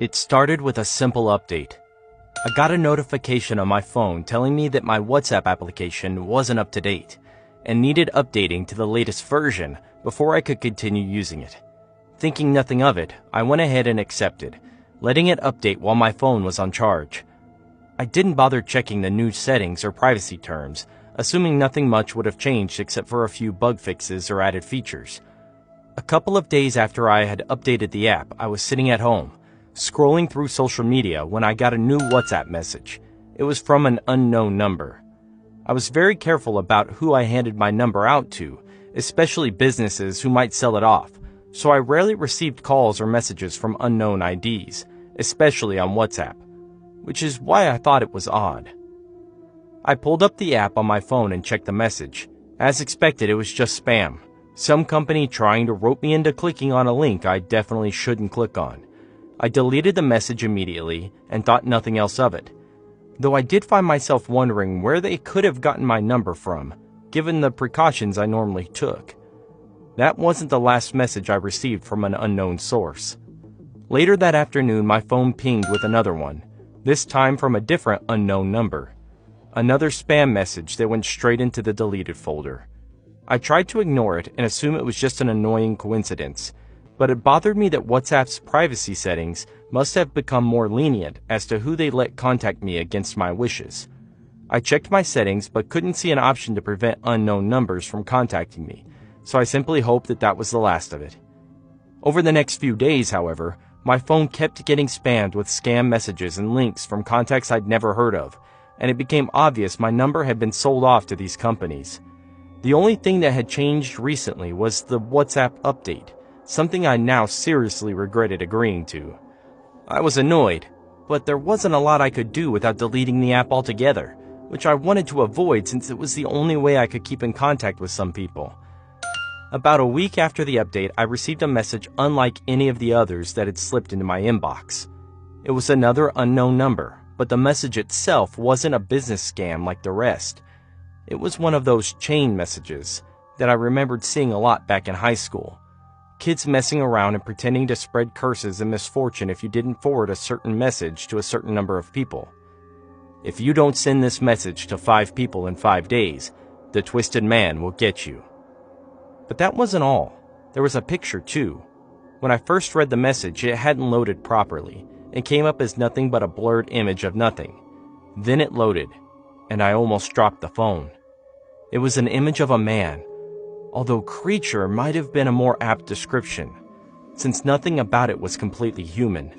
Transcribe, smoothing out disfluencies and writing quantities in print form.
It started with a simple update. I got a notification on my phone telling me that my WhatsApp application wasn't up to date and needed updating to the latest version before I could continue using it. Thinking nothing of it, I went ahead and accepted, letting it update while my phone was on charge. I didn't bother checking the new settings or privacy terms, assuming nothing much would have changed except for a few bug fixes or added features. A couple of days after I had updated the app, I was sitting at home, scrolling through social media when I got a new WhatsApp message. It was from an unknown number. I was very careful about who I handed my number out to, especially businesses who might sell it off, so I rarely received calls or messages from unknown IDs, especially on WhatsApp, which is why I thought it was odd. I pulled up the app on my phone and checked the message. As expected, it was just spam. Some company trying to rope me into clicking on a link I definitely shouldn't click on. I deleted the message immediately and thought nothing else of it, though I did find myself wondering where they could have gotten my number from, given the precautions I normally took. That wasn't the last message I received from an unknown source. Later that afternoon, my phone pinged with another one, this time from a different unknown number. Another spam message that went straight into the deleted folder. I tried to ignore it and assume it was just an annoying coincidence, but it bothered me that WhatsApp's privacy settings must have become more lenient as to who they let contact me against my wishes. I checked my settings but couldn't see an option to prevent unknown numbers from contacting me, so I simply hoped that that was the last of it. Over the next few days, however, my phone kept getting spammed with scam messages and links from contacts I'd never heard of, and it became obvious my number had been sold off to these companies. The only thing that had changed recently was the WhatsApp update, something I now seriously regretted agreeing to. I was annoyed, but there wasn't a lot I could do without deleting the app altogether, which I wanted to avoid since it was the only way I could keep in contact with some people. About a week after the update, I received a message unlike any of the others that had slipped into my inbox. It was another unknown number, but the message itself wasn't a business scam like the rest. It was one of those chain messages that I remembered seeing a lot back in high school. Kids messing around and pretending to spread curses and misfortune if you didn't forward a certain message to a certain number of people. If you don't send this message to 5 people in 5 days, the Twisted Man will get you. But that wasn't all. There was a picture too. When I first read the message, it hadn't loaded properly and came up as nothing but a blurred image of nothing. Then it loaded, and I almost dropped the phone. It was an image of a man, although creature might have been a more apt description, since nothing about it was completely human.